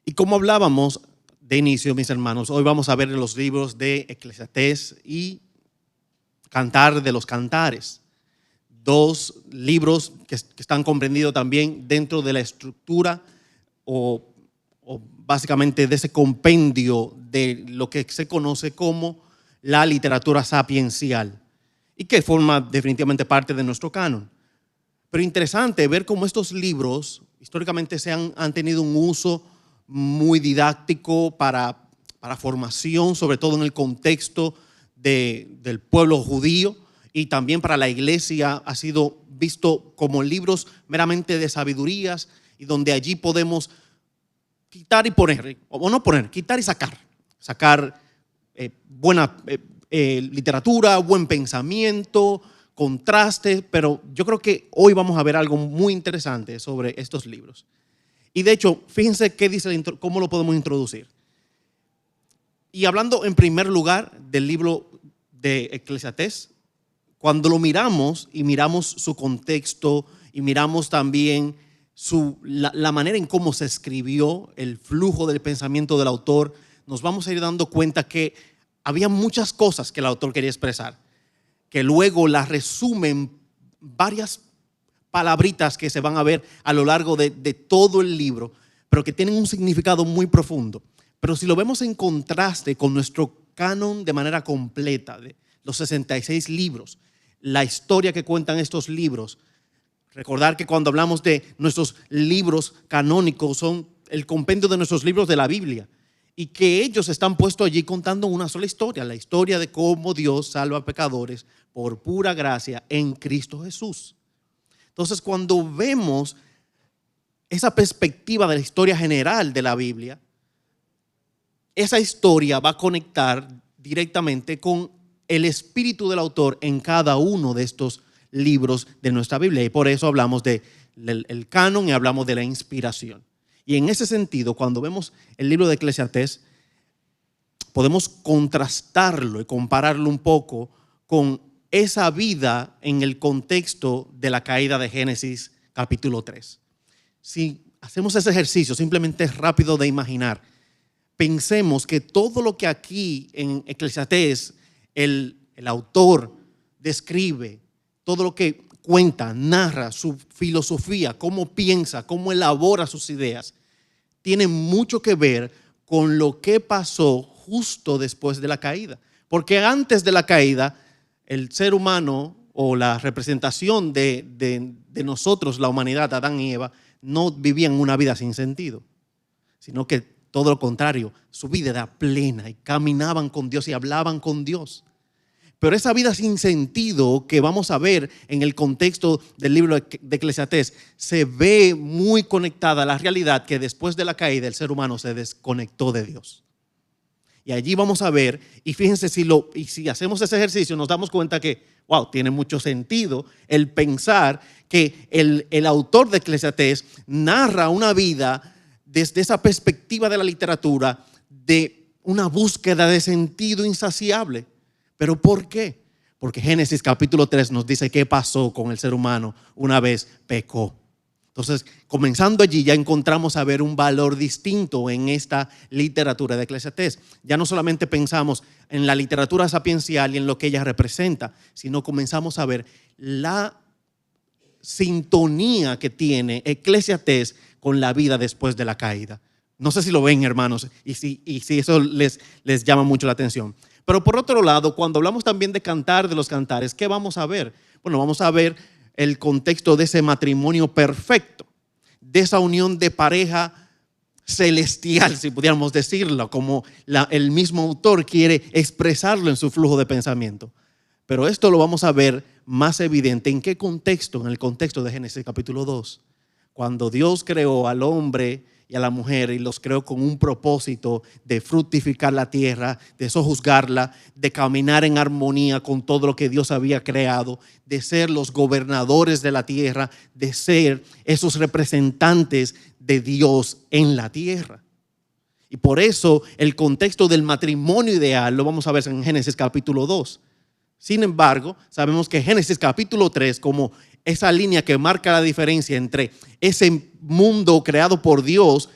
Y como hablábamos de inicio, mis hermanos, hoy vamos a ver los libros de Eclesiastés y Cantar de los Cantares. Dos libros que están comprendidos también dentro de la estructura o básicamente de ese compendio de lo que se conoce como la literatura sapiencial y que forma definitivamente parte de nuestro canon. Pero interesante ver cómo estos libros históricamente han tenido un uso muy didáctico para formación, sobre todo en el contexto del pueblo judío, y también para la iglesia ha sido visto como libros meramente de sabidurías y donde allí podemos quitar y poner, o no poner, quitar y sacar buena literatura, buen pensamiento, contraste, pero yo creo que hoy vamos a ver algo muy interesante sobre estos libros. Y de hecho, fíjense qué dice, cómo lo podemos introducir. Y hablando en primer lugar del libro de Eclesiastés, cuando lo miramos y miramos su contexto y miramos también la manera en cómo se escribió, el flujo del pensamiento del autor, nos vamos a ir dando cuenta que había muchas cosas que el autor quería expresar, que luego las resumen varias palabritas que se van a ver a lo largo de todo el libro, pero que tienen un significado muy profundo. Pero si lo vemos en contraste con nuestro canon de manera completa, de los 66 libros, la historia que cuentan estos libros, recordar que cuando hablamos de nuestros libros canónicos son el compendio de nuestros libros de la Biblia y que ellos están puestos allí contando una sola historia, la historia de cómo Dios salva a pecadores por pura gracia en Cristo Jesús. Entonces, cuando vemos esa perspectiva de la historia general de la Biblia, esa historia va a conectar directamente con el espíritu del autor en cada uno de estos libros de nuestra Biblia. Y por eso hablamos del canon y hablamos de la inspiración. Y en ese sentido, cuando vemos el libro de Eclesiastés, podemos contrastarlo y compararlo un poco con esa vida en el contexto de la caída de Génesis capítulo 3. Si hacemos ese ejercicio, simplemente es rápido de imaginar. Pensemos que todo lo que aquí en Eclesiastés el autor describe, todo lo que cuenta, narra su filosofía, cómo piensa, cómo elabora sus ideas, tiene mucho que ver con lo que pasó justo después de la caída. Porque antes de la caída, el ser humano o la representación de nosotros, la humanidad, Adán y Eva, no vivían una vida sin sentido, sino que todo lo contrario, su vida era plena y caminaban con Dios y hablaban con Dios. Pero esa vida sin sentido que vamos a ver en el contexto del libro de Eclesiastés se ve muy conectada a la realidad que después de la caída el ser humano se desconectó de Dios. Y allí vamos a ver, y fíjense si hacemos ese ejercicio nos damos cuenta que, wow, tiene mucho sentido el pensar que el autor de Eclesiastés narra una vida desde esa perspectiva de la literatura de una búsqueda de sentido insaciable. ¿Pero por qué? Porque Génesis capítulo 3 nos dice qué pasó con el ser humano una vez pecó. Entonces, comenzando allí ya encontramos a ver un valor distinto en esta literatura de Eclesiastés. Ya no solamente pensamos en la literatura sapiencial y en lo que ella representa, sino comenzamos a ver la sintonía que tiene Eclesiastés con la vida después de la caída. No sé si lo ven, hermanos, y si eso les llama mucho la atención. Pero por otro lado, cuando hablamos también de Cantar de los Cantares, ¿qué vamos a ver? Bueno, vamos a ver el contexto de ese matrimonio perfecto, de esa unión de pareja celestial, si pudiéramos decirlo, como el mismo autor quiere expresarlo en su flujo de pensamiento. Pero esto lo vamos a ver más evidente. ¿En qué contexto? En el contexto de Génesis capítulo 2. Cuando Dios creó al hombre y a la mujer y los creó con un propósito de fructificar la tierra, de sojuzgarla, de caminar en armonía con todo lo que Dios había creado, de ser los gobernadores de la tierra, de ser esos representantes de Dios en la tierra. Y por eso el contexto del matrimonio ideal lo vamos a ver en Génesis capítulo 2. Sin embargo, sabemos que Génesis capítulo 3, como esa línea que marca la diferencia entre ese mundo creado por Dios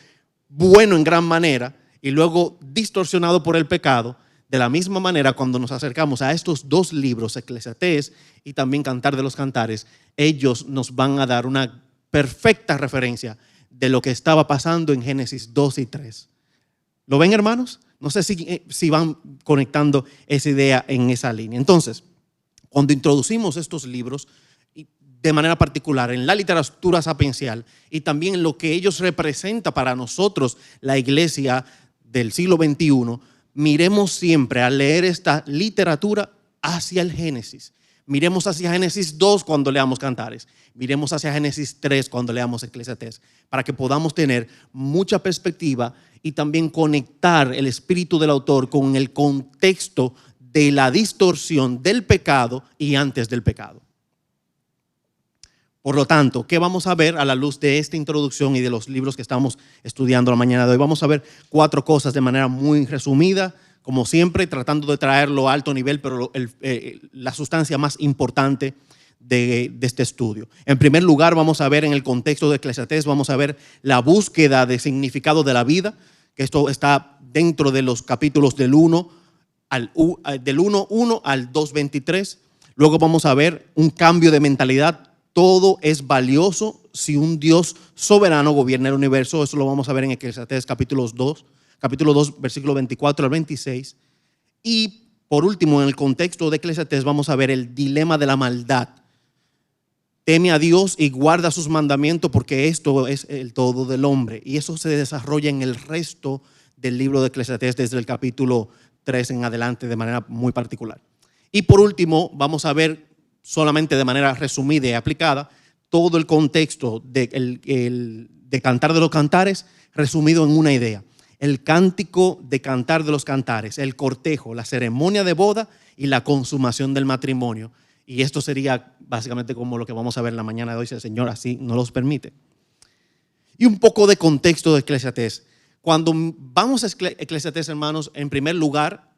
bueno en gran manera y luego distorsionado por el pecado. De la misma manera, cuando nos acercamos a estos dos libros, Eclesiastés y también Cantar de los Cantares, ellos nos van a dar una perfecta referencia de lo que estaba pasando en Génesis 2 y 3. ¿Lo ven, hermanos? No sé si van conectando esa idea en esa línea. Entonces, cuando introducimos estos libros, de manera particular en la literatura sapiencial y también en lo que ellos representan para nosotros, la iglesia del siglo XXI, miremos siempre al leer esta literatura hacia el Génesis. Miremos hacia Génesis 2 cuando leamos Cantares. Miremos hacia Génesis 3 cuando leamos Eclesiastés, para que podamos tener mucha perspectiva y también conectar el espíritu del autor con el contexto de la distorsión del pecado y antes del pecado. Por lo tanto, ¿qué vamos a ver a la luz de esta introducción y de los libros que estamos estudiando la mañana de hoy? Vamos a ver 4 cosas de manera muy resumida, como siempre, tratando de traerlo a alto nivel, pero la sustancia más importante de este estudio. En primer lugar, vamos a ver en el contexto de Eclesiastés, vamos a ver la búsqueda de significado de la vida, que esto está dentro de los capítulos del 1 al 2:23. Luego vamos a ver un cambio de mentalidad. Todo es valioso si un Dios soberano gobierna el universo. Eso lo vamos a ver en Eclesiastés capítulo 2, versículo 24 al 26. Y por último, en el contexto de Eclesiastés vamos a ver el dilema de la maldad. Teme a Dios y guarda sus mandamientos, porque esto es el todo del hombre. Y eso se desarrolla en el resto del libro de Eclesiastés desde el capítulo 3 en adelante de manera muy particular. Y por último, vamos a ver solamente de manera resumida y aplicada todo el contexto de Cantar de los Cantares, resumido en una idea: el cántico de Cantar de los Cantares, el cortejo, la ceremonia de boda y la consumación del matrimonio. Y esto sería básicamente como lo que vamos a ver en la mañana de hoy, si el Señor así nos los permite. Y un poco de contexto de Eclesiastés. Cuando vamos a Eclesiastés, hermanos, en primer lugar,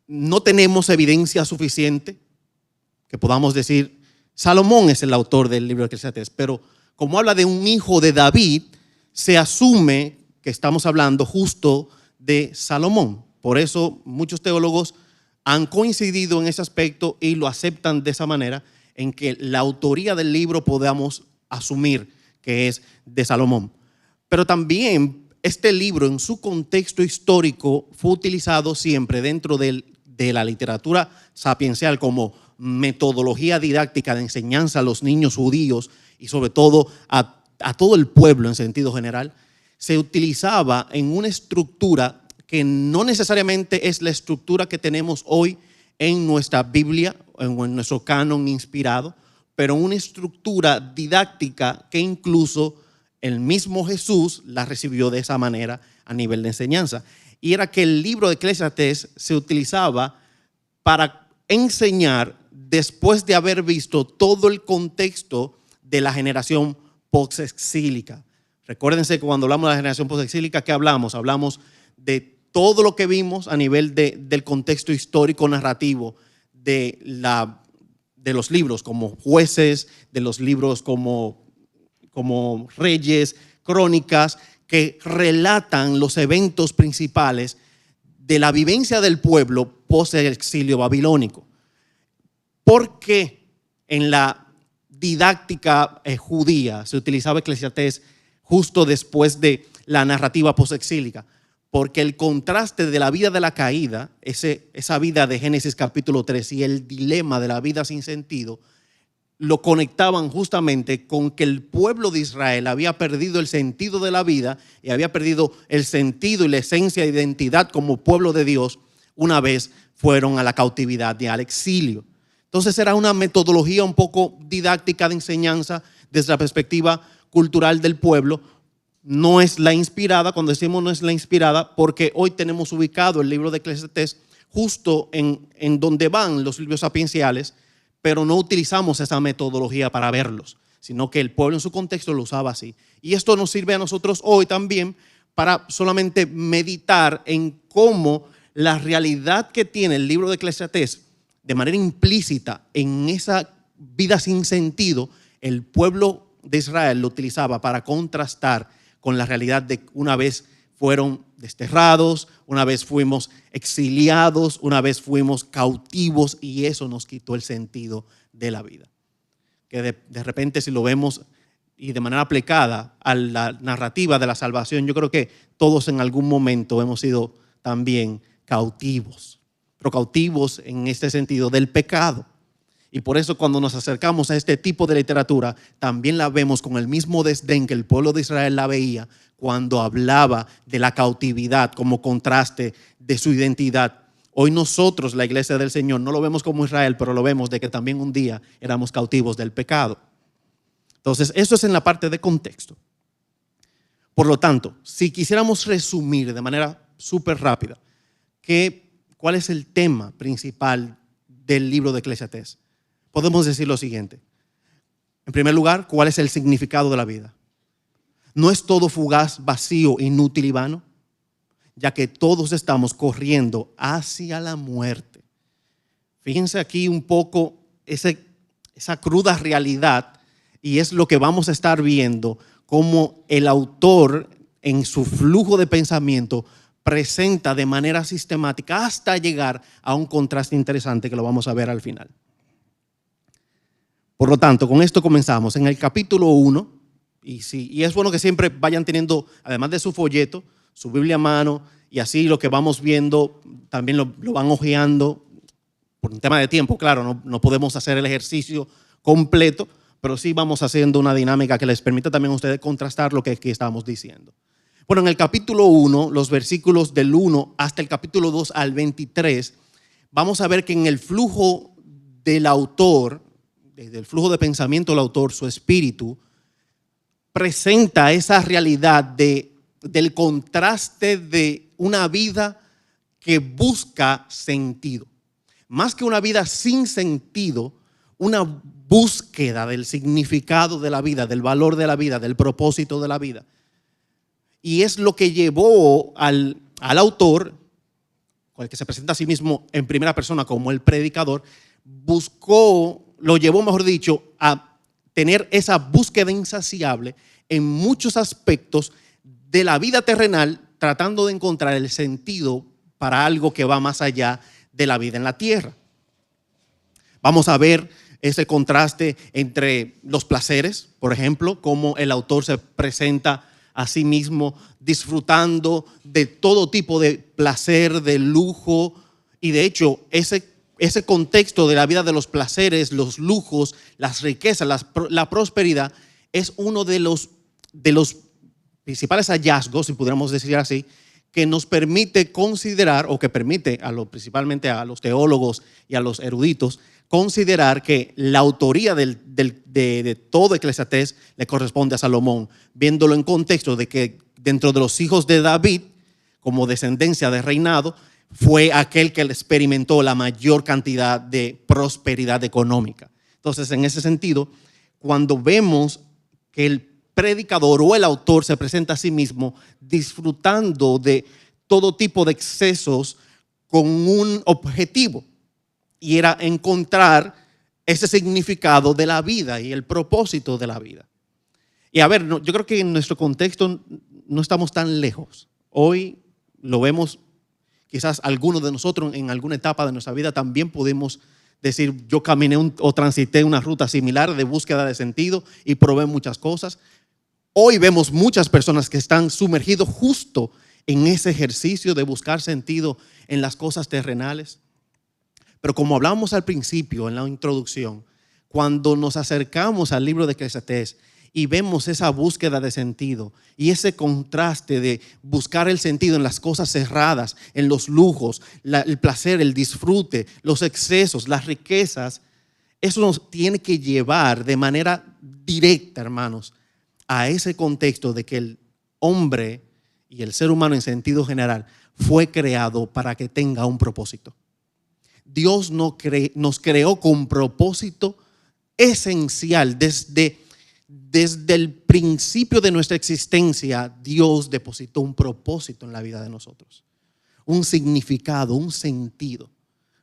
no tenemos evidencia suficiente que podamos decir Salomón es el autor del libro de Eclesiastés, pero como habla de un hijo de David, se asume que estamos hablando justo de Salomón. Por eso muchos teólogos han coincidido en ese aspecto y lo aceptan de esa manera, en que la autoría del libro podamos asumir que es de Salomón. Pero también este libro, en su contexto histórico, fue utilizado siempre dentro de la literatura sapiencial como metodología didáctica de enseñanza a los niños judíos y sobre todo a todo el pueblo en sentido general. Se utilizaba en una estructura que no necesariamente es la estructura que tenemos hoy en nuestra Biblia o en nuestro canon inspirado, pero una estructura didáctica que incluso el mismo Jesús la recibió de esa manera a nivel de enseñanza. Y era que el libro de Eclesiastés se utilizaba para enseñar después de haber visto todo el contexto de la generación postexílica. Recuérdense que cuando hablamos de la generación postexílica, ¿qué hablamos? Hablamos de todo lo que vimos a nivel del contexto histórico narrativo de los libros como Jueces, de los libros como Reyes, Crónicas, que relatan los eventos principales de la vivencia del pueblo post exilio babilónico. ¿Por qué en la didáctica judía se utilizaba Eclesiastés justo después de la narrativa postexílica? Porque el contraste de la vida de la caída, esa vida de Génesis capítulo 3 y el dilema de la vida sin sentido, lo conectaban justamente con que el pueblo de Israel había perdido el sentido de la vida y había perdido el sentido y la esencia de identidad como pueblo de Dios una vez fueron a la cautividad y al exilio. Entonces era una metodología un poco didáctica de enseñanza desde la perspectiva cultural del pueblo. No es la inspirada, cuando decimos no es la inspirada, porque hoy tenemos ubicado el libro de Eclesiastés justo en donde van los libros sapienciales, pero no utilizamos esa metodología para verlos, sino que el pueblo en su contexto lo usaba así. Y esto nos sirve a nosotros hoy también para solamente meditar en cómo la realidad que tiene el libro de Eclesiastés de manera implícita en esa vida sin sentido, el pueblo de Israel lo utilizaba para contrastar con la realidad de una vez fueron desterrados, una vez fuimos exiliados, una vez fuimos cautivos, y eso nos quitó el sentido de la vida. Que de repente, si lo vemos y de manera aplicada a la narrativa de la salvación, yo creo que todos en algún momento hemos sido también cautivos, pero cautivos en este sentido del pecado. Y por eso cuando nos acercamos a este tipo de literatura, también la vemos con el mismo desdén que el pueblo de Israel la veía cuando hablaba de la cautividad como contraste de su identidad. Hoy nosotros, la iglesia del Señor, no lo vemos como Israel, pero lo vemos de que también un día éramos cautivos del pecado. Entonces, eso es en la parte de contexto. Por lo tanto, si quisiéramos resumir de manera súper rápida, ¿cuál es el tema principal del libro de Eclesiastés? Podemos decir lo siguiente. En primer lugar, ¿cuál es el significado de la vida? ¿No es todo fugaz, vacío, inútil y vano? Ya que todos estamos corriendo hacia la muerte. Fíjense aquí un poco esa cruda realidad, y es lo que vamos a estar viendo, cómo el autor en su flujo de pensamiento presenta de manera sistemática hasta llegar a un contraste interesante que lo vamos a ver al final. Por lo tanto, con esto comenzamos en el capítulo 1, y es bueno que siempre vayan teniendo, además de su folleto, su Biblia a mano, y así lo que vamos viendo también lo van hojeando. Por un tema de tiempo, claro, no podemos hacer el ejercicio completo, pero sí vamos haciendo una dinámica que les permita también a ustedes contrastar lo que aquí estamos diciendo. Bueno, en el capítulo 1, los versículos del 1 hasta el capítulo 2 al 23, vamos a ver que en el flujo del autor, desde el flujo de pensamiento del autor, su espíritu, presenta esa realidad del contraste de una vida que busca sentido. Más que una vida sin sentido, una búsqueda del significado de la vida, del valor de la vida, del propósito de la vida. Y es lo que llevó al autor, el que se presenta a sí mismo en primera persona como el predicador, lo llevó, mejor dicho, a tener esa búsqueda insaciable en muchos aspectos de la vida terrenal, tratando de encontrar el sentido para algo que va más allá de la vida en la tierra. Vamos a ver ese contraste entre los placeres, por ejemplo, cómo el autor se presenta a sí mismo disfrutando de todo tipo de placer, de lujo, y de hecho ese contexto de la vida de los placeres, los lujos, las riquezas, la prosperidad es uno de los principales hallazgos, si pudiéramos decir así, que nos permite considerar, o que permite principalmente a los teólogos y a los eruditos, considerar que la autoría de todo Eclesiastés le corresponde a Salomón, viéndolo en contexto de que dentro de los hijos de David, como descendencia de reinado, fue aquel que experimentó la mayor cantidad de prosperidad económica. Entonces, en ese sentido, cuando vemos que el predicador o el autor se presenta a sí mismo disfrutando de todo tipo de excesos con un objetivo, y era encontrar ese significado de la vida y el propósito de la vida. Y a ver, yo creo que en nuestro contexto no estamos tan lejos. Hoy lo vemos, quizás algunos de nosotros en alguna etapa de nuestra vida también pudimos decir, yo caminé o transité una ruta similar de búsqueda de sentido y probé muchas cosas. Hoy vemos muchas personas que están sumergidos justo en ese ejercicio de buscar sentido en las cosas terrenales. Pero como hablábamos al principio en la introducción, cuando nos acercamos al libro de Eclesiastés y vemos esa búsqueda de sentido y ese contraste de buscar el sentido en las cosas cerradas, en los lujos, el placer, el disfrute, los excesos, las riquezas, eso nos tiene que llevar de manera directa, hermanos, a ese contexto de que el hombre y el ser humano en sentido general fue creado para que tenga un propósito. Dios nos creó con propósito esencial. Desde el principio de nuestra existencia, Dios depositó un propósito en la vida de nosotros. Un significado, un sentido.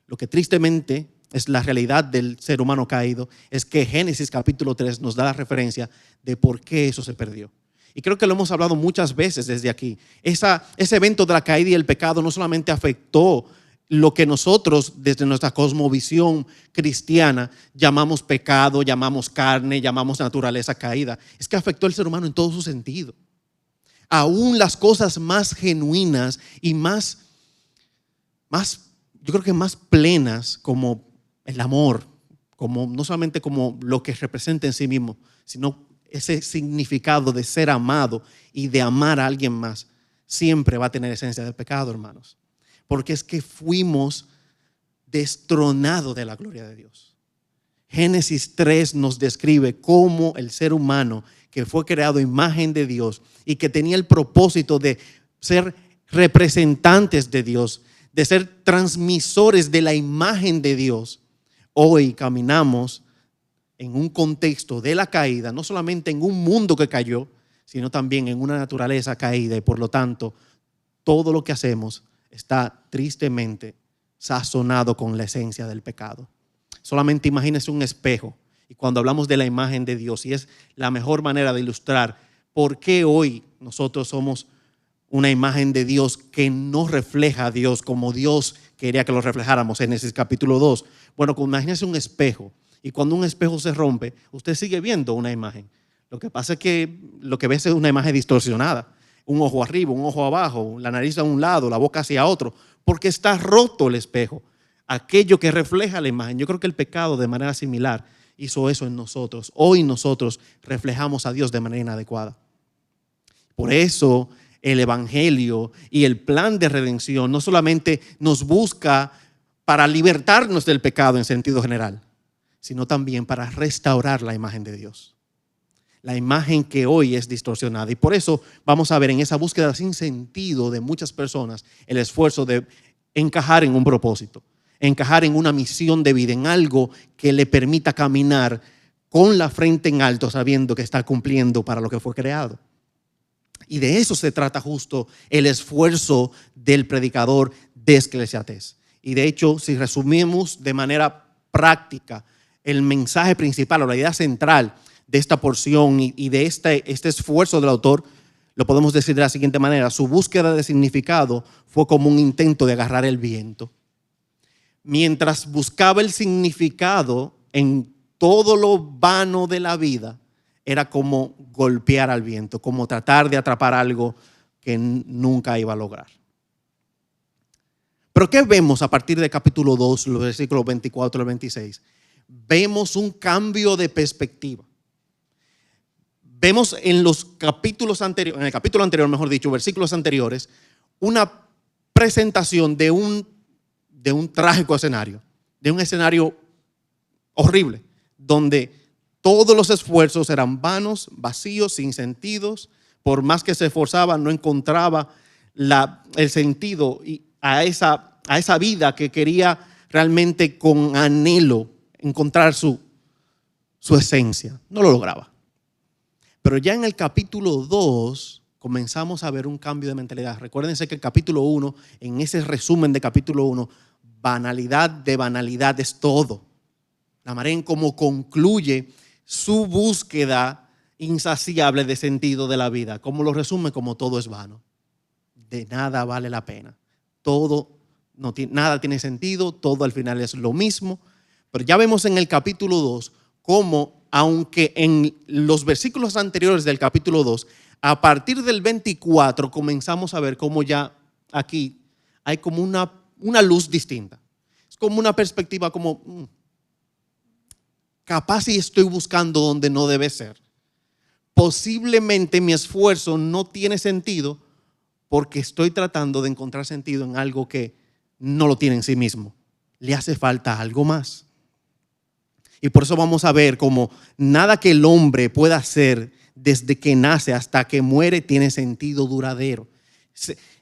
Lo que tristemente es la realidad del ser humano caído, es que Génesis capítulo 3 nos da la referencia de por qué eso se perdió. Y creo que lo hemos hablado muchas veces desde aquí. Ese evento de la caída y el pecado no solamente afectó lo que nosotros desde nuestra cosmovisión cristiana llamamos pecado, llamamos carne, llamamos naturaleza caída. Es que afectó al ser humano en todo su sentido. Aún las cosas más genuinas y más, yo creo que más plenas, como el amor, como no solamente como lo que representa en sí mismo, sino ese significado de ser amado y de amar a alguien más, siempre va a tener esencia del pecado, hermanos. Porque es que fuimos destronados de la gloria de Dios. Génesis 3 nos describe cómo el ser humano que fue creado a imagen de Dios y que tenía el propósito de ser representantes de Dios, de ser transmisores de la imagen de Dios, hoy caminamos en un contexto de la caída, no solamente en un mundo que cayó, sino también en una naturaleza caída, y por lo tanto todo lo que hacemos está tristemente sazonado con la esencia del pecado. Solamente imagínese un espejo, y cuando hablamos de la imagen de Dios, y es la mejor manera de ilustrar por qué hoy nosotros somos una imagen de Dios que no refleja a Dios como Dios quería que lo reflejáramos. Génesis capítulo 2. Bueno, imagínese un espejo, y cuando un espejo se rompe, usted sigue viendo una imagen. Lo que pasa es que lo que ves es una imagen distorsionada. Un ojo arriba, un ojo abajo, la nariz a un lado, la boca hacia otro, porque está roto el espejo, aquello que refleja la imagen. Yo creo que el pecado de manera similar hizo eso en nosotros. Hoy nosotros reflejamos a Dios de manera inadecuada. Por eso el evangelio y el plan de redención no solamente nos busca para libertarnos del pecado en sentido general, sino también para restaurar la imagen de Dios. La imagen que hoy es distorsionada. Y por eso vamos a ver en esa búsqueda sin sentido de muchas personas el esfuerzo de encajar en un propósito, encajar en una misión de vida, en algo que le permita caminar con la frente en alto, sabiendo que está cumpliendo para lo que fue creado. Y de eso se trata justo el esfuerzo del predicador de Eclesiastés. Y de hecho, si resumimos de manera práctica el mensaje principal o la idea central de esta porción y de este esfuerzo del autor, lo podemos decir de la siguiente manera: su búsqueda de significado fue como un intento de agarrar el viento. Mientras buscaba el significado en todo lo vano de la vida, era como golpear al viento, como tratar de atrapar algo que nunca iba a lograr. Pero ¿qué vemos a partir del capítulo 2, los versículos 24 al 26? Vemos un cambio de perspectiva. Vemos en los capítulos anteriores, en el capítulo anterior, mejor dicho, versículos anteriores, una presentación de un trágico escenario, de un escenario horrible, donde todos los esfuerzos eran vanos, vacíos, sin sentidos. Por más que se esforzaba, no encontraba el sentido a esa vida que quería realmente con anhelo encontrar su esencia. No lo lograba. Pero ya en el capítulo 2 comenzamos a ver un cambio de mentalidad. Recuérdense que el capítulo 1, en ese resumen de capítulo 1, banalidad de banalidad es todo. La manera en cómo concluye su búsqueda insaciable de sentido de la vida. Como lo resume, como todo es vano. De nada vale la pena. Nada tiene sentido, todo al final es lo mismo. Pero ya vemos en el capítulo 2 cómo, aunque en los versículos anteriores del capítulo 2, a partir del 24 comenzamos a ver cómo ya aquí hay como una luz distinta. Es como una perspectiva como, capaz si estoy buscando donde no debe ser. Posiblemente mi esfuerzo no tiene sentido porque estoy tratando de encontrar sentido en algo que no lo tiene en sí mismo. Le hace falta algo más. Y por eso vamos a ver cómo nada que el hombre pueda hacer desde que nace hasta que muere tiene sentido duradero.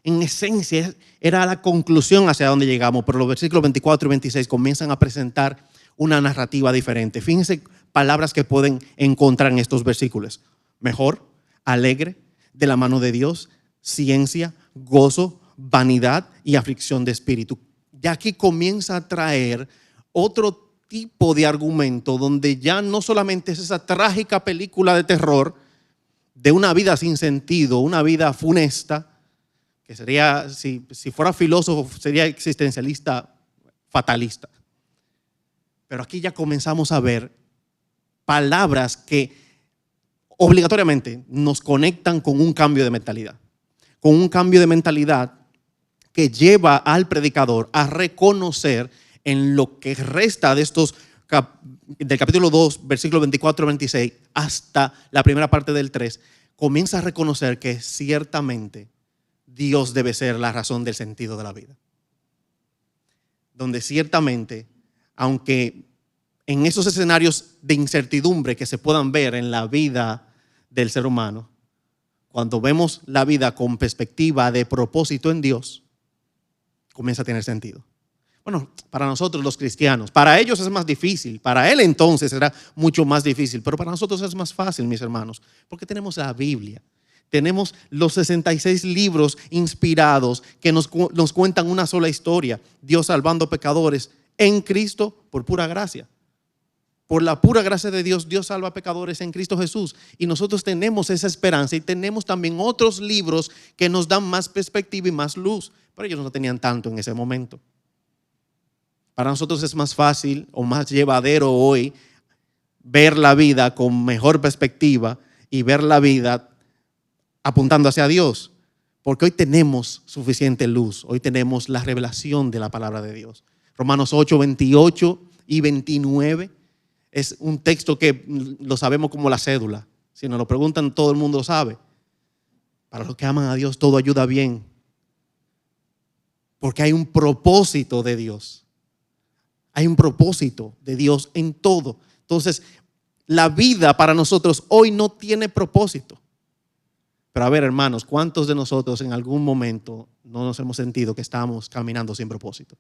En esencia era la conclusión hacia donde llegamos, pero los versículos 24 y 26 comienzan a presentar una narrativa diferente. Fíjense palabras que pueden encontrar en estos versículos: mejor, alegre, de la mano de Dios, ciencia, gozo, vanidad y aflicción de espíritu. Ya aquí comienza a traer otro tipo de argumento donde ya no solamente es esa trágica película de terror de una vida sin sentido, una vida funesta, que sería, si fuera filósofo, sería existencialista fatalista. Pero aquí ya comenzamos a ver palabras que obligatoriamente nos conectan con un cambio de mentalidad. Con un cambio de mentalidad que lleva al predicador a reconocer en lo que resta de estos del capítulo 2, versículos 24 al 26, hasta la primera parte del 3, comienza a reconocer que ciertamente Dios debe ser la razón del sentido de la vida. Donde ciertamente, aunque en esos escenarios de incertidumbre que se puedan ver en la vida del ser humano, cuando vemos la vida con perspectiva de propósito en Dios, comienza a tener sentido. Bueno, para nosotros los cristianos, para ellos es más difícil, para él entonces será mucho más difícil, pero para nosotros es más fácil, mis hermanos, porque tenemos la Biblia. Tenemos los 66 libros inspirados que nos cuentan una sola historia. Dios salvando pecadores en Cristo por pura gracia. Por la pura gracia de Dios, Dios salva pecadores en Cristo Jesús. Y nosotros tenemos esa esperanza y tenemos también otros libros que nos dan más perspectiva y más luz. Pero ellos no tenían tanto en ese momento. Para nosotros es más fácil o más llevadero hoy ver la vida con mejor perspectiva y ver la vida apuntando hacia Dios, porque hoy tenemos suficiente luz, hoy tenemos la revelación de la palabra de Dios. Romanos 8, 28 y 29 es un texto que lo sabemos como la cédula. Si nos lo preguntan, todo el mundo lo sabe. Para los que aman a Dios, todo ayuda bien, porque hay un propósito de Dios. Hay un propósito de Dios en todo. Entonces, la vida para nosotros hoy no tiene propósito. Pero a ver, hermanos, ¿cuántos de nosotros en algún momento no nos hemos sentido que estamos caminando sin propósito?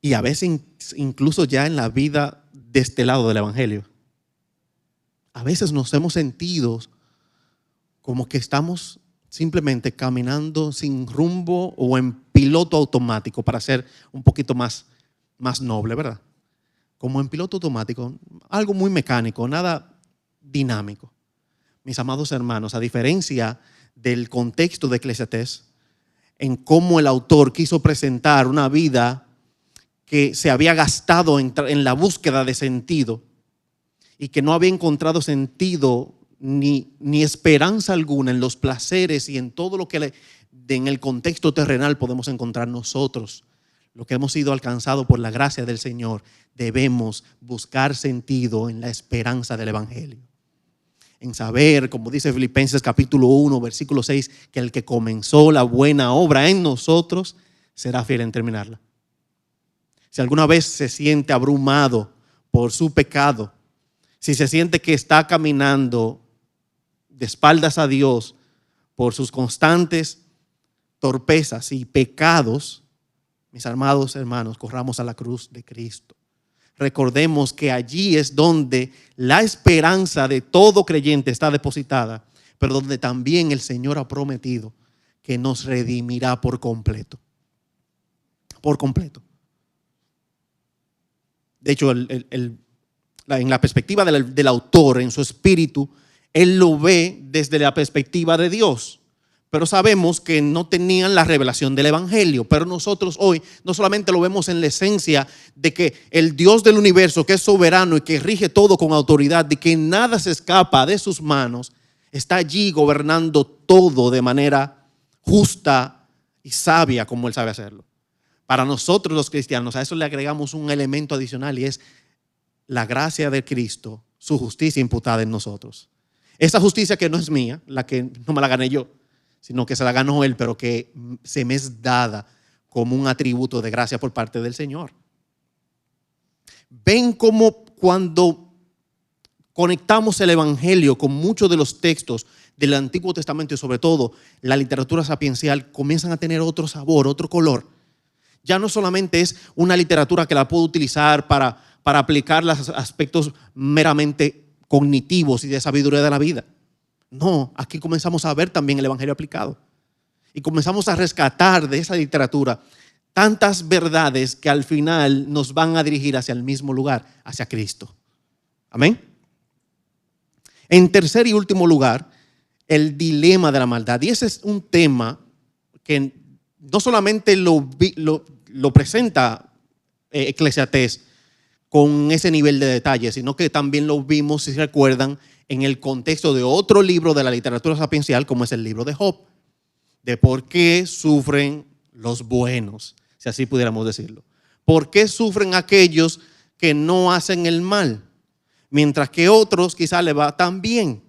Y a veces incluso ya en la vida de este lado del evangelio, a veces nos hemos sentido como que estamos simplemente caminando sin rumbo o en piloto automático, para ser un poquito más noble, ¿verdad? Como en piloto automático, algo muy mecánico, nada dinámico. Mis amados hermanos, a diferencia del contexto de Eclesiastés, en cómo el autor quiso presentar una vida que se había gastado en la búsqueda de sentido y que no había encontrado sentido ni esperanza alguna en los placeres y en todo lo que en el contexto terrenal podemos encontrar nosotros, lo que hemos sido alcanzados por la gracia del Señor. Debemos buscar sentido en la esperanza del evangelio, en saber, como dice Filipenses capítulo 1 versículo 6, que el que comenzó la buena obra en nosotros será fiel en terminarla. Si alguna vez se siente abrumado por su pecado, si se siente que está caminando de espaldas a Dios por sus constantes torpezas y pecados, mis amados hermanos, corramos a la cruz de Cristo. Recordemos que allí es donde la esperanza de todo creyente está depositada, pero donde también el Señor ha prometido que nos redimirá por completo. Por completo. De hecho, en la perspectiva del autor, en su espíritu, él lo ve desde la perspectiva de Dios. Pero sabemos que no tenían la revelación del evangelio. Pero nosotros hoy no solamente lo vemos en la esencia de que el Dios del universo, que es soberano y que rige todo con autoridad, de que nada se escapa de sus manos, está allí gobernando todo de manera justa y sabia como Él sabe hacerlo. Para nosotros los cristianos, a eso le agregamos un elemento adicional, y es la gracia de Cristo, su justicia imputada en nosotros. Esa justicia que no es mía, la que no me la gané yo, sino que se la ganó Él, pero que se me es dada como un atributo de gracia por parte del Señor. Ven cómo cuando conectamos el evangelio con muchos de los textos del Antiguo Testamento y sobre todo la literatura sapiencial, comienzan a tener otro sabor, otro color. Ya no solamente es una literatura que la puedo utilizar para aplicar los aspectos meramente cognitivos y de sabiduría de la vida. No, aquí comenzamos a ver también el evangelio aplicado. Y comenzamos a rescatar de esa literatura tantas verdades que al final nos van a dirigir hacia el mismo lugar, hacia Cristo. Amén. En tercer y último lugar, el dilema de la maldad. Y ese es un tema que no solamente lo presenta Eclesiastés con ese nivel de detalle, sino que también lo vimos, si se recuerdan, en el contexto de otro libro de la literatura sapiencial, como es el libro de Job, de por qué sufren los buenos, si así pudiéramos decirlo. ¿Por qué sufren aquellos que no hacen el mal, mientras que otros quizás le va tan bien?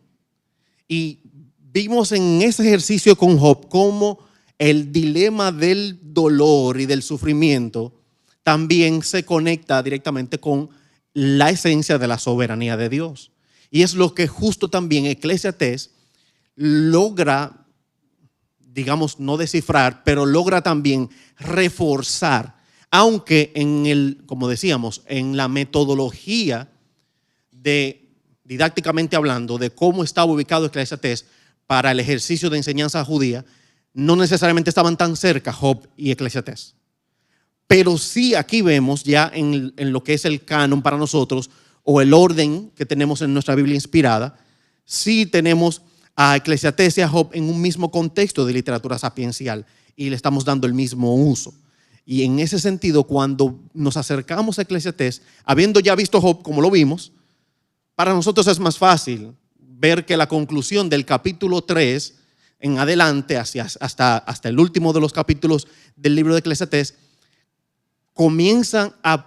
Y vimos en ese ejercicio con Job cómo el dilema del dolor y del sufrimiento también se conecta directamente con la esencia de la soberanía de Dios. Y es lo que justo también Eclesiastés logra, digamos, no descifrar, pero logra también reforzar, aunque como decíamos, en la metodología didácticamente hablando, de cómo estaba ubicado Eclesiastés para el ejercicio de enseñanza judía, no necesariamente estaban tan cerca Job y Eclesiastés. Pero sí aquí vemos ya en lo que es el canon para nosotros, o el orden que tenemos en nuestra Biblia inspirada, sí tenemos a Eclesiastés y a Job en un mismo contexto de literatura sapiencial y le estamos dando el mismo uso. Y en ese sentido, cuando nos acercamos a Eclesiastés, habiendo ya visto Job como lo vimos, para nosotros es más fácil ver que la conclusión del capítulo 3 en adelante, hasta el último de los capítulos del libro de Eclesiastés, comienzan a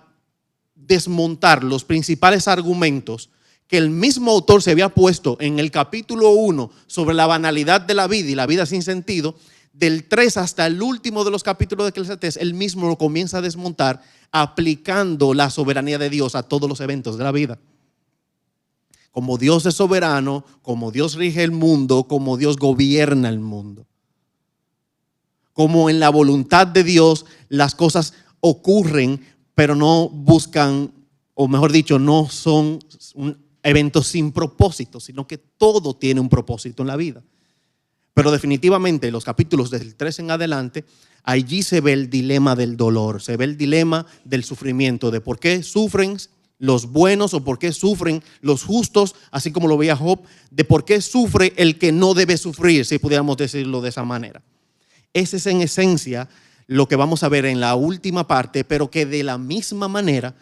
desmontar los principales argumentos que el mismo autor se había puesto en el capítulo 1 sobre la banalidad de la vida y la vida sin sentido. Del 3 hasta el último de los capítulos de Eclesiastés, él mismo lo comienza a desmontar aplicando la soberanía de Dios a todos los eventos de la vida. Como Dios es soberano, como Dios rige el mundo, como Dios gobierna el mundo. Como en la voluntad de Dios las cosas ocurren, pero no buscan, o mejor dicho, no son eventos sin propósito, sino que todo tiene un propósito en la vida. Pero definitivamente los capítulos del 3 en adelante, allí se ve el dilema del dolor, se ve el dilema del sufrimiento, de por qué sufren los buenos o por qué sufren los justos, así como lo veía Job, de por qué sufre el que no debe sufrir, si pudiéramos decirlo de esa manera. Ese es en esencia lo que vamos a ver en la última parte, pero que de la misma manera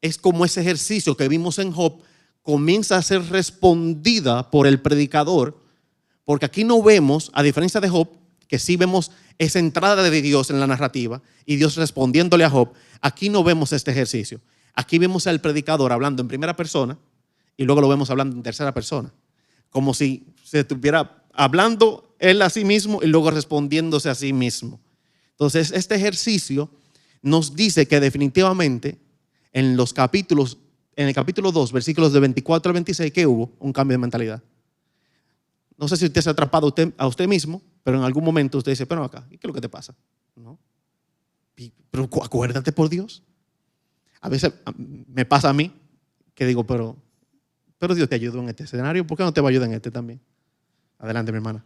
es como ese ejercicio que vimos en Job comienza a ser respondida por el predicador, porque aquí no vemos, a diferencia de Job, que sí vemos esa entrada de Dios en la narrativa y Dios respondiéndole a Job, aquí no vemos este ejercicio. Aquí vemos al predicador hablando en primera persona y luego lo vemos hablando en tercera persona, como si se estuviera hablando él a sí mismo y luego respondiéndose a sí mismo. Entonces, este ejercicio nos dice que definitivamente en el capítulo 2, versículos de 24 al 26, que hubo un cambio de mentalidad. No sé si usted se ha atrapado a usted mismo, pero en algún momento usted dice, pero acá, ¿y qué es lo que te pasa? ¿No? Pero acuérdate por Dios. A veces me pasa a mí que digo, pero Dios te ayudó en este escenario, ¿por qué no te va a ayudar en este también? Adelante, mi hermana.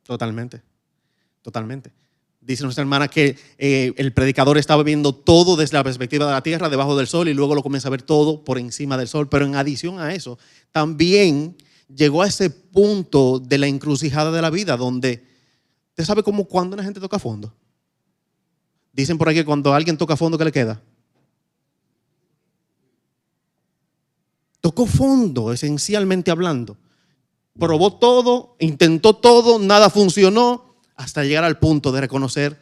Totalmente. Dice nuestra hermana que el predicador estaba viendo todo desde la perspectiva de la tierra, debajo del sol, y luego lo comienza a ver todo por encima del sol. Pero en adición a eso, también llegó a ese punto de la encrucijada de la vida donde, ¿usted sabe cómo cuando una gente toca fondo? Dicen por ahí que cuando alguien toca fondo, ¿qué le queda? Tocó fondo, esencialmente hablando. Probó todo, intentó todo, nada funcionó, hasta llegar al punto de reconocer,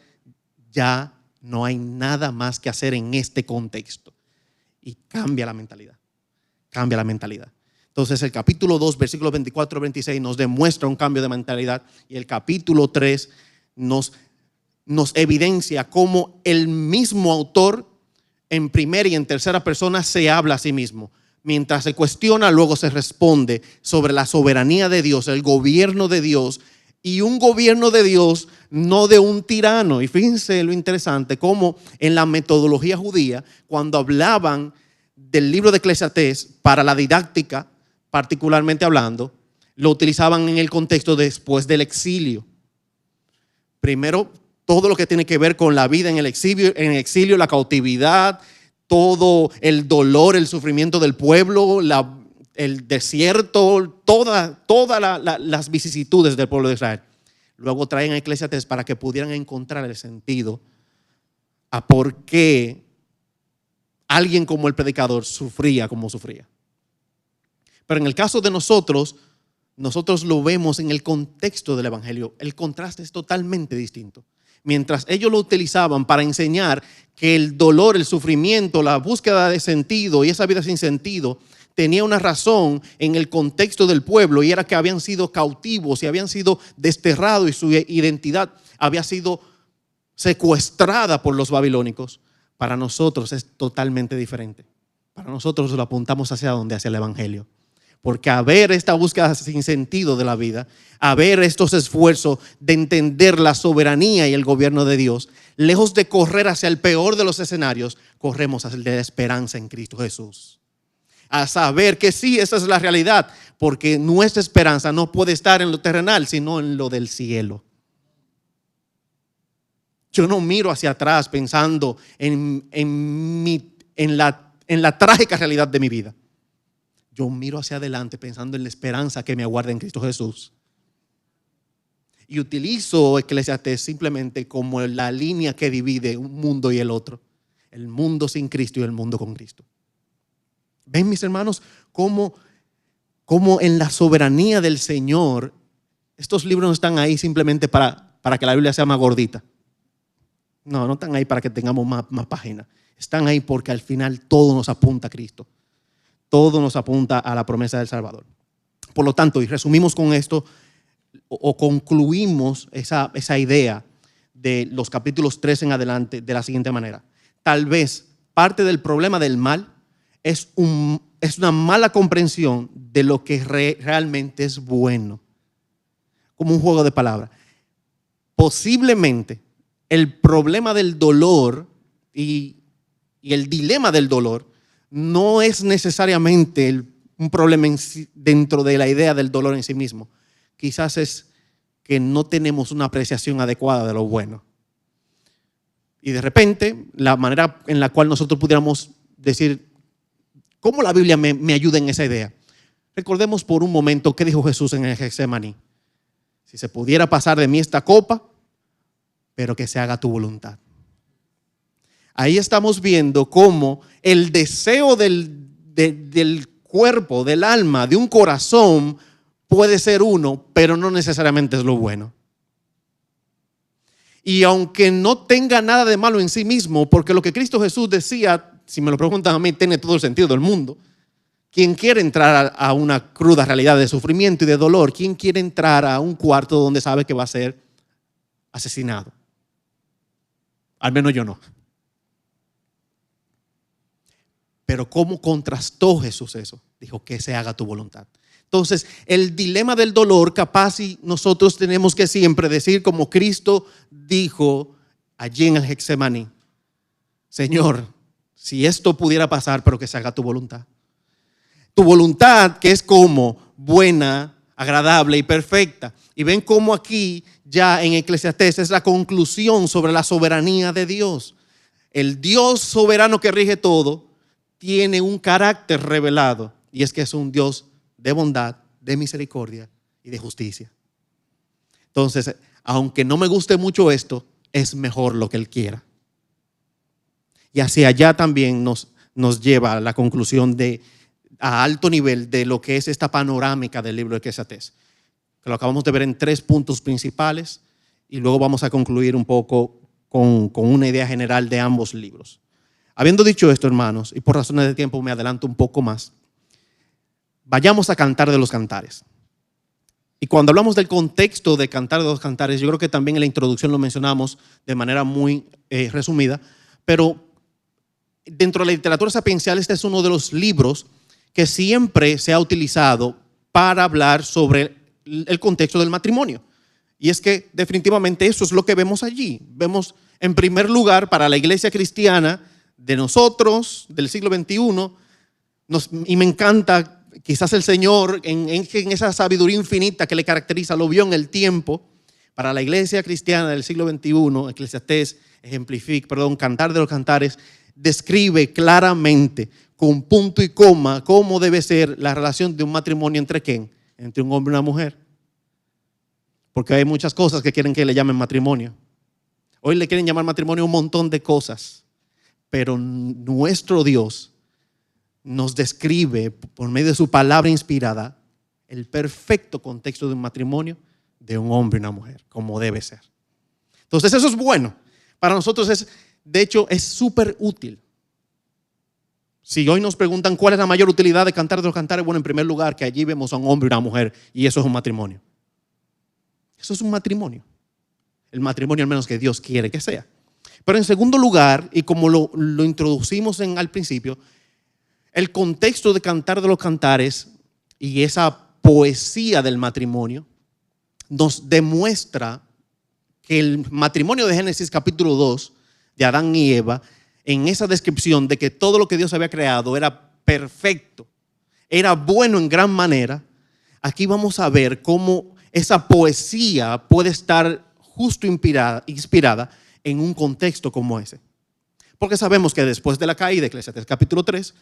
ya no hay nada más que hacer en este contexto. Y cambia la mentalidad. Entonces el capítulo 2, versículos 24 al 26 nos demuestra un cambio de mentalidad, y el capítulo 3 nos evidencia cómo el mismo autor en primera y en tercera persona se habla a sí mismo. Mientras se cuestiona, luego se responde sobre la soberanía de Dios, el gobierno de Dios, y un gobierno de Dios, no de un tirano. Y fíjense lo interesante, como en la metodología judía, cuando hablaban del libro de Eclesiastés para la didáctica, particularmente hablando, lo utilizaban en el contexto después del exilio. Primero, todo lo que tiene que ver con la vida en el exilio, la cautividad, todo el dolor, el sufrimiento del pueblo, el desierto, todas las vicisitudes del pueblo de Israel. Luego traen a Eclesiastés para que pudieran encontrar el sentido a por qué alguien como el predicador sufría como sufría. Pero en el caso de nosotros lo vemos en el contexto del evangelio. El contraste es totalmente distinto. Mientras ellos lo utilizaban para enseñar que el dolor, el sufrimiento, la búsqueda de sentido y esa vida sin sentido tenía una razón en el contexto del pueblo, y era que habían sido cautivos y habían sido desterrados y su identidad había sido secuestrada por los babilónicos. Para nosotros es totalmente diferente. Para nosotros lo apuntamos hacia dónde, hacia el evangelio. Porque a ver esta búsqueda sin sentido de la vida, a ver estos esfuerzos de entender la soberanía y el gobierno de Dios, lejos de correr hacia el peor de los escenarios, corremos hacia el de la esperanza en Cristo Jesús. A saber que sí, esa es la realidad, porque nuestra esperanza no puede estar en lo terrenal, sino en lo del cielo. Yo no miro hacia atrás pensando en la trágica realidad de mi vida. Yo miro hacia adelante pensando en la esperanza que me aguarda en Cristo Jesús. Y utilizo Eclesiastés simplemente como la línea que divide un mundo y el otro. El mundo sin Cristo y el mundo con Cristo. ¿Ven, mis hermanos, cómo en la soberanía del Señor estos libros no están ahí simplemente para que la Biblia sea más gordita? No están ahí para que tengamos más páginas. Están ahí porque al final todo nos apunta a Cristo. Todo nos apunta a la promesa del Salvador. Por lo tanto, y resumimos con esto, o concluimos esa idea de los capítulos 3 en adelante de la siguiente manera. Tal vez parte del problema del mal es una mala comprensión de lo que realmente es bueno. Como un juego de palabras. Posiblemente el problema del dolor y el dilema del dolor no es necesariamente un problema dentro de la idea del dolor en sí mismo. Quizás es que no tenemos una apreciación adecuada de lo bueno. Y de repente, la manera en la cual nosotros pudiéramos decir, ¿cómo la Biblia me ayuda en esa idea? Recordemos por un momento qué dijo Jesús en el Getsemaní. Si se pudiera pasar de mí esta copa, pero que se haga tu voluntad. Ahí estamos viendo cómo el deseo del cuerpo, del alma, de un corazón puede ser uno, pero no necesariamente es lo bueno. Y aunque no tenga nada de malo en sí mismo, porque lo que Cristo Jesús decía, si me lo preguntan a mí, tiene todo el sentido del mundo. ¿Quién quiere entrar a una cruda realidad de sufrimiento y de dolor? ¿Quién quiere entrar a un cuarto donde sabe que va a ser asesinado? Al menos yo no. Pero ¿cómo contrastó Jesús eso? Dijo, que se haga tu voluntad. Entonces, el dilema del dolor, capaz y nosotros tenemos que siempre decir como Cristo dijo allí en el Getsemaní: Señor, si esto pudiera pasar, pero que se haga tu voluntad. Tu voluntad, que es como buena, agradable y perfecta. Y ven cómo aquí ya en Eclesiastés es la conclusión sobre la soberanía de Dios. El Dios soberano que rige todo tiene un carácter revelado, y es que es un Dios de bondad, de misericordia y de justicia. Entonces, aunque no me guste mucho esto, es mejor lo que Él quiera. Y hacia allá también nos lleva a la conclusión a alto nivel de lo que es esta panorámica del libro de Eclesiastés, que lo acabamos de ver en 3 puntos principales, y luego vamos a concluir un poco con una idea general de ambos libros. Habiendo dicho esto, hermanos, y por razones de tiempo me adelanto un poco más, vayamos a Cantar de los Cantares. Y cuando hablamos del contexto de Cantar de los Cantares, yo creo que también en la introducción lo mencionamos de manera muy resumida, pero dentro de la literatura sapiencial este es uno de los libros que siempre se ha utilizado para hablar sobre el contexto del matrimonio. Y es que definitivamente eso es lo que vemos allí. Vemos en primer lugar para la iglesia cristiana de nosotros, del siglo XXI, y me encanta, quizás el Señor en esa sabiduría infinita que le caracteriza, lo vio en el tiempo. Para la iglesia cristiana del siglo XXI, Eclesiastés Cantar de los Cantares describe claramente, con punto y coma, cómo debe ser la relación de un matrimonio entre ¿quién? Entre un hombre y una mujer. Porque hay muchas cosas que quieren que le llamen matrimonio. Hoy le quieren llamar matrimonio un montón de cosas. Pero nuestro Dios nos describe por medio de su palabra inspirada el perfecto contexto de un matrimonio de un hombre y una mujer, como debe ser. Entonces eso es bueno. Para nosotros de hecho, es súper útil. Si hoy nos preguntan cuál es la mayor utilidad de Cantar de los Cantares, bueno, en primer lugar, que allí vemos a un hombre y una mujer, y eso es un matrimonio. Eso es un matrimonio. El matrimonio al menos que Dios quiere que sea. Pero en segundo lugar, y como lo introducimos al principio, el contexto de Cantar de los Cantares y esa poesía del matrimonio nos demuestra que el matrimonio de Génesis capítulo 2 de Adán y Eva, en esa descripción de que todo lo que Dios había creado era perfecto, era bueno en gran manera, aquí vamos a ver cómo esa poesía puede estar justo inspirada en un contexto como ese. Porque sabemos que después de la caída, Eclesiastés capítulo 3,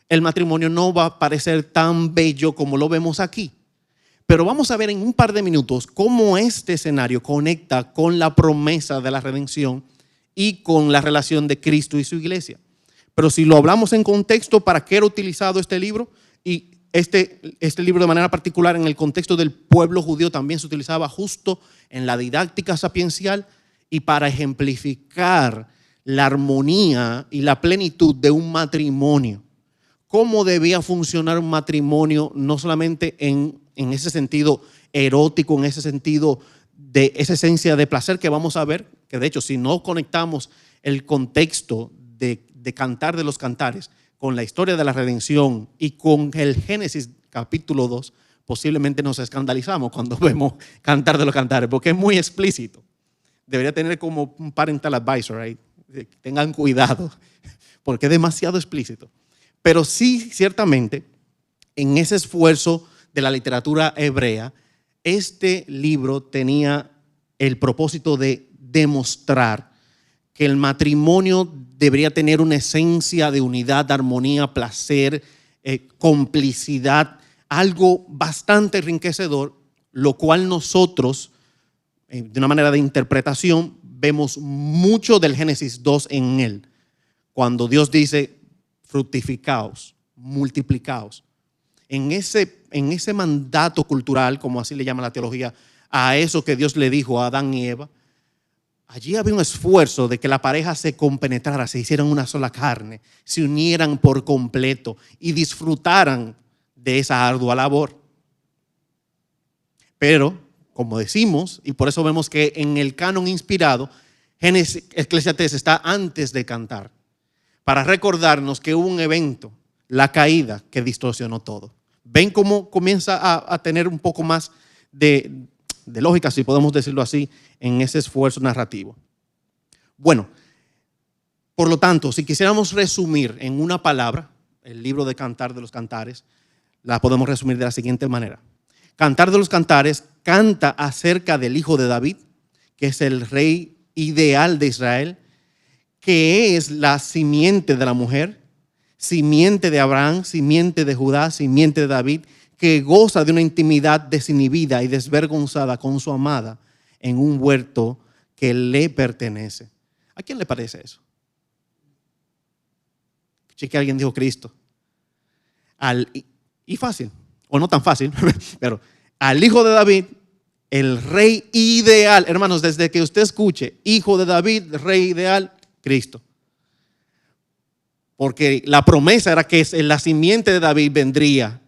el matrimonio no va a parecer tan bello como lo vemos aquí. Pero vamos a ver en un par de minutos cómo este escenario conecta con la promesa de la redención y con la relación de Cristo y su iglesia. Pero si lo hablamos en contexto, ¿para qué era utilizado este libro? Y este libro de manera particular en el contexto del pueblo judío también se utilizaba justo en la didáctica sapiencial y para ejemplificar la armonía y la plenitud de un matrimonio. ¿Cómo debía funcionar un matrimonio no solamente en ese sentido erótico, en ese sentido de esa esencia de placer que vamos a ver? Que de hecho, si no conectamos el contexto de Cantar de los Cantares con la historia de la redención y con el Génesis capítulo 2, posiblemente nos escandalizamos cuando vemos Cantar de los Cantares, porque es muy explícito. Debería tener como un parental advisor ahí. Tengan cuidado, porque es demasiado explícito. Pero sí, ciertamente, en ese esfuerzo de la literatura hebrea, este libro tenía el propósito de demostrar que el matrimonio debería tener una esencia de unidad, armonía, placer, complicidad, algo bastante enriquecedor, lo cual nosotros, de una manera de interpretación, vemos mucho del Génesis 2 en él. Cuando Dios dice, fructificaos, multiplicaos. En ese mandato cultural, como así le llama la teología, a eso que Dios le dijo a Adán y Eva, allí había un esfuerzo de que la pareja se compenetrara, se hicieran una sola carne, se unieran por completo y disfrutaran de esa ardua labor. Pero, como decimos, y por eso vemos que en el canon inspirado, Eclesiastés está antes de Cantar, para recordarnos que hubo un evento, la caída, que distorsionó todo. ¿Ven cómo comienza a tener un poco más de lógica, si podemos decirlo así, en ese esfuerzo narrativo? Bueno, por lo tanto, si quisiéramos resumir en una palabra el libro de Cantar de los Cantares, la podemos resumir de la siguiente manera. Cantar de los Cantares canta acerca del hijo de David, que es el rey ideal de Israel, que es la simiente de la mujer, simiente de Abraham, simiente de Judá, simiente de David, que goza de una intimidad desinhibida y desvergonzada con su amada en un huerto que le pertenece. ¿A quién le parece eso? Sí, que alguien dijo Cristo. Y fácil, o no tan fácil, pero al hijo de David, el rey ideal. Hermanos, desde que usted escuche hijo de David, rey ideal, Cristo. Porque la promesa era que en la simiente de David vendría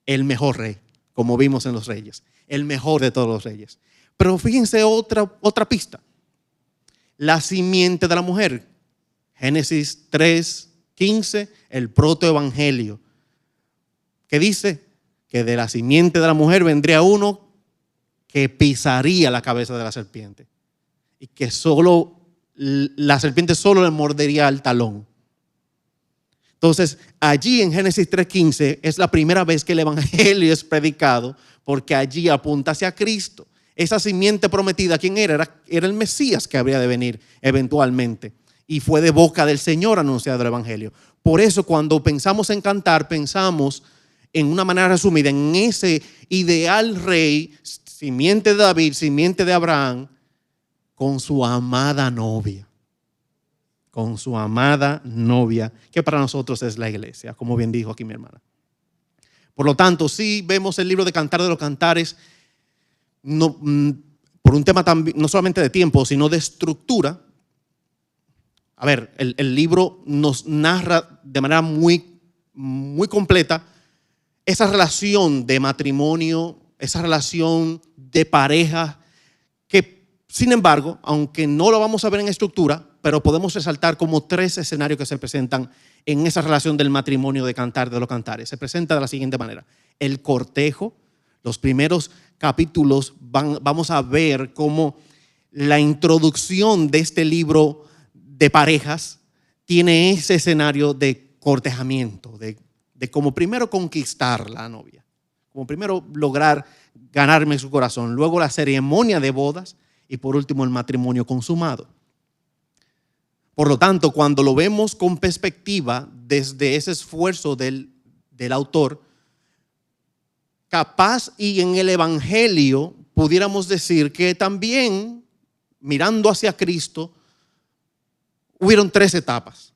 el mejor rey, como vimos en los reyes, el mejor de todos los reyes. Pero fíjense otra pista. La simiente de la mujer. Génesis 3:15, el protoevangelio, que dice que de la simiente de la mujer vendría uno que pisaría la cabeza de la serpiente y que la serpiente solo le mordería el talón. Entonces, allí en Génesis 3:15 es la primera vez que el evangelio es predicado, porque allí apunta hacia Cristo. Esa simiente prometida, ¿quién era? Era el Mesías que habría de venir eventualmente. y fue de boca del Señor anunciado el evangelio. Por eso cuando pensamos en cantar, pensamos en una manera resumida en ese ideal rey, simiente de David, simiente de Abraham, con su amada novia. Con su amada novia, que para nosotros es la iglesia, como bien dijo aquí mi hermana. Por lo tanto, sí vemos el libro de Cantar de los Cantares, no, por un tema también, no solamente de tiempo, sino de estructura. A ver, el libro nos narra de manera muy, muy completa esa relación de matrimonio, esa relación de pareja, que sin embargo, aunque no lo vamos a ver en estructura, pero podemos resaltar como 3 escenarios que se presentan en esa relación del matrimonio de Cantar de los Cantares. Se presenta de la siguiente manera: el cortejo. Los primeros capítulos vamos a ver cómo la introducción de este libro de parejas tiene ese escenario de cortejamiento, de cómo primero conquistar la novia, como primero lograr ganarme su corazón, luego la ceremonia de bodas y por último el matrimonio consumado. Por lo tanto, cuando lo vemos con perspectiva desde ese esfuerzo del autor, capaz y en el evangelio pudiéramos decir que también mirando hacia Cristo hubieron 3 etapas.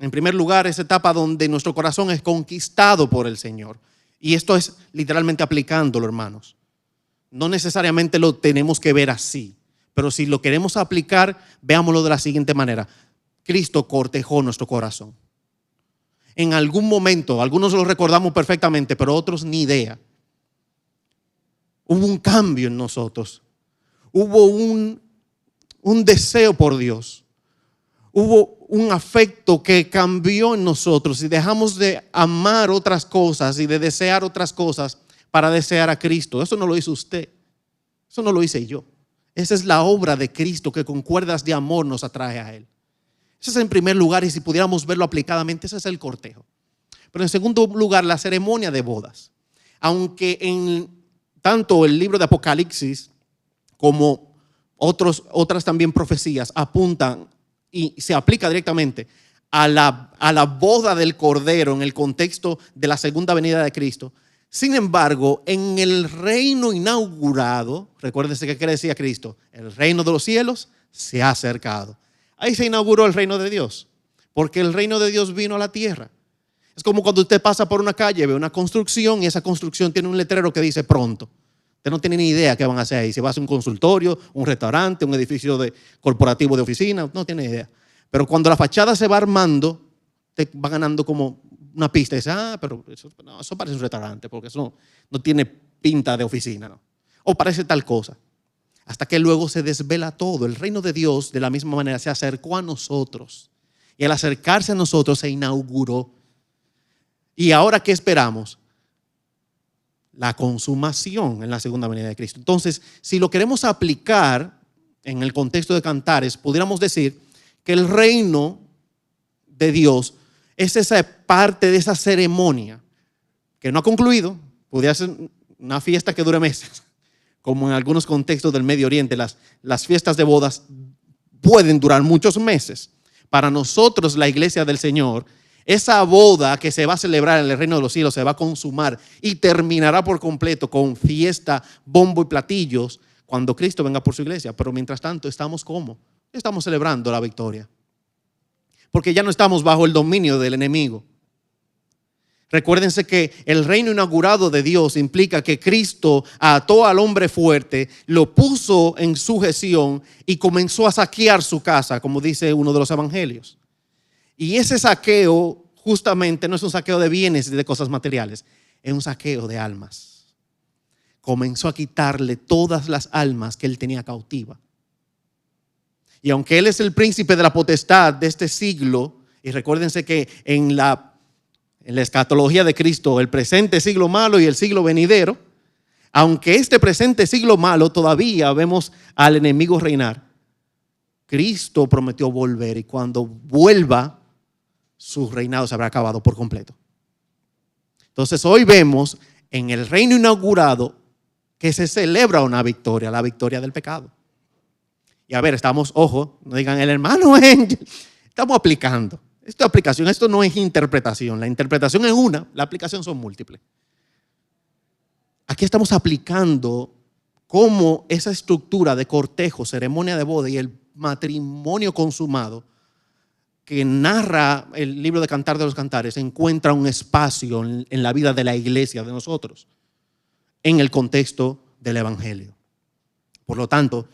En primer lugar, esa etapa donde nuestro corazón es conquistado por el Señor. Y esto es literalmente aplicándolo, hermanos. No necesariamente lo tenemos que ver así, pero si lo queremos aplicar, veámoslo de la siguiente manera. Cristo cortejó nuestro corazón. En algún momento, algunos lo recordamos perfectamente, pero otros ni idea. Hubo un cambio en nosotros. Hubo un deseo por Dios. Hubo un afecto que cambió en nosotros y dejamos de amar otras cosas y de desear otras cosas para desear a Cristo. Eso no lo hizo usted. Eso no lo hice yo. Esa es la obra de Cristo que con cuerdas de amor nos atrae a Él. Eso es en primer lugar, y si pudiéramos verlo aplicadamente, ese es el cortejo. Pero en segundo lugar, la ceremonia de bodas. Aunque en tanto el libro de Apocalipsis como otras también profecías apuntan y se aplica directamente a la boda del Cordero en el contexto de la segunda venida de Cristo. Sin embargo, en el reino inaugurado, recuérdense que decía Cristo, el reino de los cielos se ha acercado. Ahí se inauguró el reino de Dios, porque el reino de Dios vino a la tierra. Es como cuando usted pasa por una calle, ve una construcción y esa construcción tiene un letrero que dice pronto. Usted no tiene ni idea qué van a hacer ahí. Si va a ser un consultorio, un restaurante, un edificio corporativo de oficina, no tiene idea. Pero cuando la fachada se va armando, te va ganando como una pista y dice, pero eso parece un restaurante, porque eso no tiene pinta de oficina, ¿no? O parece tal cosa. Hasta que luego se desvela todo. El reino de Dios de la misma manera se acercó a nosotros. Y al acercarse a nosotros se inauguró. ¿Y ahora qué esperamos? La consumación en la segunda venida de Cristo. Entonces, si lo queremos aplicar en el contexto de Cantares, pudiéramos decir que el reino de Dios es esa parte de esa ceremonia que no ha concluido. Podría ser una fiesta que dure meses, como en algunos contextos del Medio Oriente. Las fiestas de bodas pueden durar muchos meses. Para nosotros, la iglesia del Señor, esa boda que se va a celebrar en el reino de los cielos se va a consumar y terminará por completo con fiesta, bombo y platillos cuando Cristo venga por su iglesia. Pero mientras tanto, ¿estamos cómo? Estamos celebrando la victoria. Porque ya no estamos bajo el dominio del enemigo. Recuérdense que el reino inaugurado de Dios implica que Cristo ató al hombre fuerte, lo puso en sujeción y comenzó a saquear su casa, como dice uno de los evangelios. Y ese saqueo justamente no es un saqueo de bienes y de cosas materiales, es un saqueo de almas. Comenzó a quitarle todas las almas que él tenía cautiva. Y aunque él es el príncipe de la potestad de este siglo, y recuérdense que en la escatología de Cristo, el presente siglo malo y el siglo venidero, aunque este presente siglo malo todavía vemos al enemigo reinar, Cristo prometió volver y cuando vuelva, su reinado se habrá acabado por completo. Entonces hoy vemos en el reino inaugurado que se celebra una victoria, la victoria del pecado. Y a ver, estamos, ojo, no digan el hermano Angel, Estamos aplicando. Esto es aplicación, esto no es interpretación. La interpretación es una, la aplicación son múltiples. Aquí estamos aplicando cómo esa estructura de cortejo, ceremonia de boda y el matrimonio consumado que narra el libro de Cantar de los Cantares encuentra un espacio en la vida de la iglesia de nosotros, en el contexto del evangelio. Por lo tanto,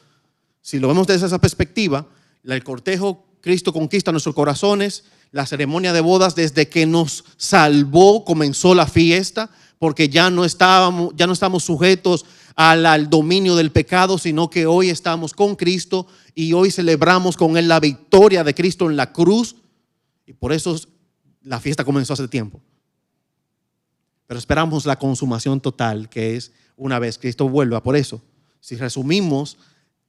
si lo vemos desde esa perspectiva, el cortejo, Cristo conquista nuestros corazones, la ceremonia de bodas, desde que nos salvó comenzó la fiesta, porque ya no estamos sujetos al dominio del pecado, sino que hoy estamos con Cristo y hoy celebramos con Él la victoria de Cristo en la cruz, y por eso la fiesta comenzó hace tiempo. Pero esperamos la consumación total, que es una vez Cristo vuelva. Por eso, si resumimos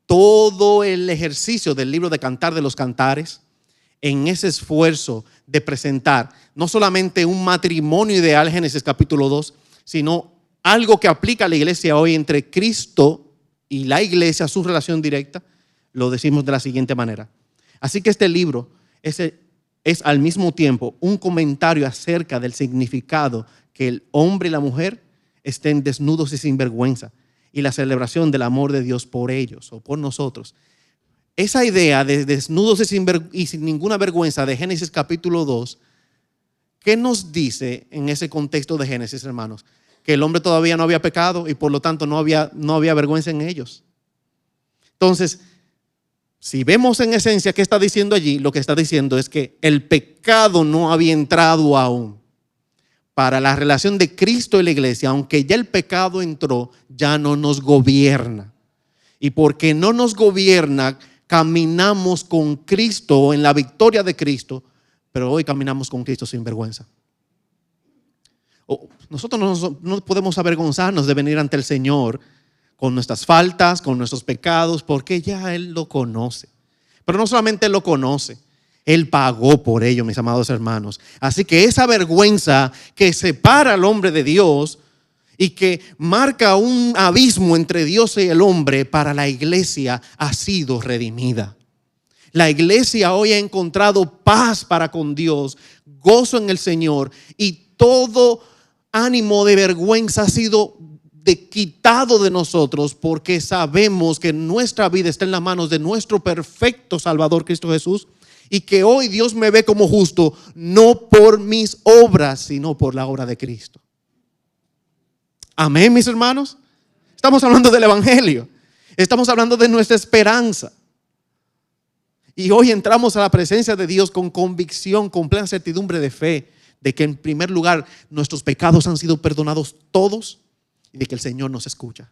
todo el ejercicio del libro de Cantar de los Cantares en ese esfuerzo de presentar no solamente un matrimonio ideal, Génesis capítulo 2, sino algo que aplica a la iglesia hoy entre Cristo y la iglesia, su relación directa, lo decimos de la siguiente manera. Así que este libro es al mismo tiempo un comentario acerca del significado que el hombre y la mujer estén desnudos y sin vergüenza, y la celebración del amor de Dios por ellos o por nosotros. Esa idea de desnudos y sin ninguna vergüenza de Génesis capítulo 2, ¿qué nos dice en ese contexto de Génesis, hermanos? Que el hombre todavía no había pecado y por lo tanto no había vergüenza en ellos. Entonces, si vemos en esencia qué está diciendo allí, lo que está diciendo es que el pecado no había entrado aún. Para la relación de Cristo y la iglesia, aunque ya el pecado entró, ya no nos gobierna. Y porque no nos gobierna, caminamos con Cristo en la victoria de Cristo, pero hoy caminamos con Cristo sin vergüenza. Nosotros no podemos avergonzarnos de venir ante el Señor con nuestras faltas, con nuestros pecados, porque ya Él lo conoce. Pero no solamente Él lo conoce, Él pagó por ello, mis amados hermanos. Así que esa vergüenza que separa al hombre de Dios y que marca un abismo entre Dios y el hombre, para la iglesia ha sido redimida. La iglesia hoy ha encontrado paz para con Dios, gozo en el Señor, y todo ánimo de vergüenza ha sido quitado de nosotros, porque sabemos que nuestra vida está en las manos de nuestro perfecto Salvador Cristo Jesús, y que hoy Dios me ve como justo, no por mis obras, sino por la obra de Cristo. Amén, mis hermanos. Estamos hablando del evangelio. Estamos hablando de nuestra esperanza. Y hoy entramos a la presencia de Dios con convicción, con plena certidumbre de fe, de que en primer lugar nuestros pecados han sido perdonados todos y de que el Señor nos escucha.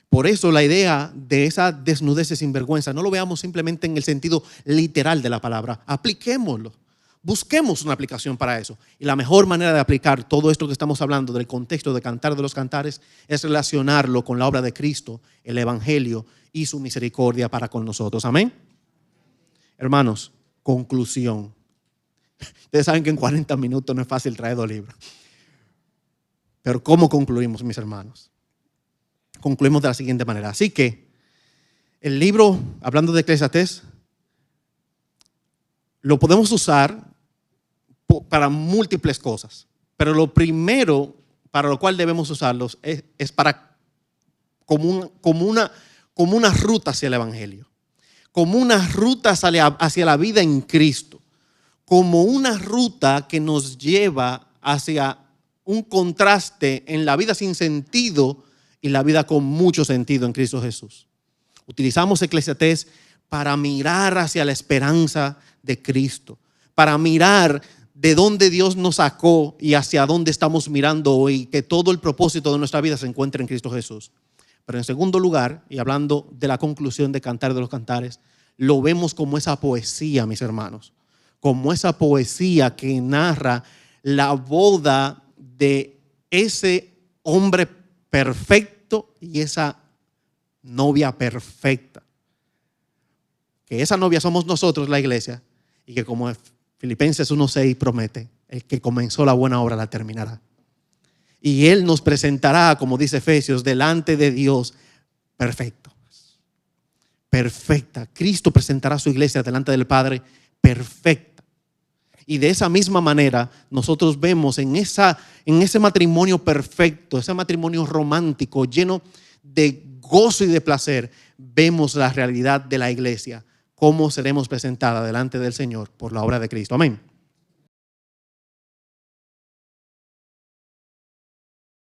Por eso la idea de esa desnudez y sinvergüenza no lo veamos simplemente en el sentido literal de la palabra. Apliquémoslo. Busquemos una aplicación para eso. Y la mejor manera de aplicar todo esto que estamos hablando del contexto de Cantar de los Cantares es relacionarlo con la obra de Cristo, el evangelio y su misericordia para con nosotros. Amén. Hermanos, conclusión. Ustedes saben que en 40 minutos no es fácil traer 2 libros. Pero ¿cómo concluimos, mis hermanos? Concluimos de la siguiente manera. Así que el libro, hablando de Eclesiastés, lo podemos usar para múltiples cosas. Pero lo primero para lo cual debemos usarlos es para como una ruta hacia el evangelio, como una ruta hacia la vida en Cristo, como una ruta que nos lleva hacia un contraste en la vida sin sentido y la vida con mucho sentido en Cristo Jesús. Utilizamos Eclesiastés para mirar hacia la esperanza de Cristo, para mirar de dónde Dios nos sacó y hacia dónde estamos mirando hoy, que todo el propósito de nuestra vida se encuentra en Cristo Jesús. Pero en segundo lugar, y hablando de la conclusión de Cantar de los Cantares, lo vemos como esa poesía, mis hermanos, como esa poesía que narra la boda de ese hombre perfecto y esa novia perfecta. Que esa novia somos nosotros, la iglesia, y que como Filipenses 1:6 promete, el que comenzó la buena obra la terminará. Y Él nos presentará, como dice Efesios, delante de Dios perfectos. perfecta. Cristo presentará a su iglesia delante del Padre perfecta. Y de esa misma manera nosotros vemos en ese matrimonio perfecto, ese matrimonio romántico lleno de gozo y de placer, vemos la realidad de la iglesia, cómo seremos presentada delante del Señor por la obra de Cristo. Amén.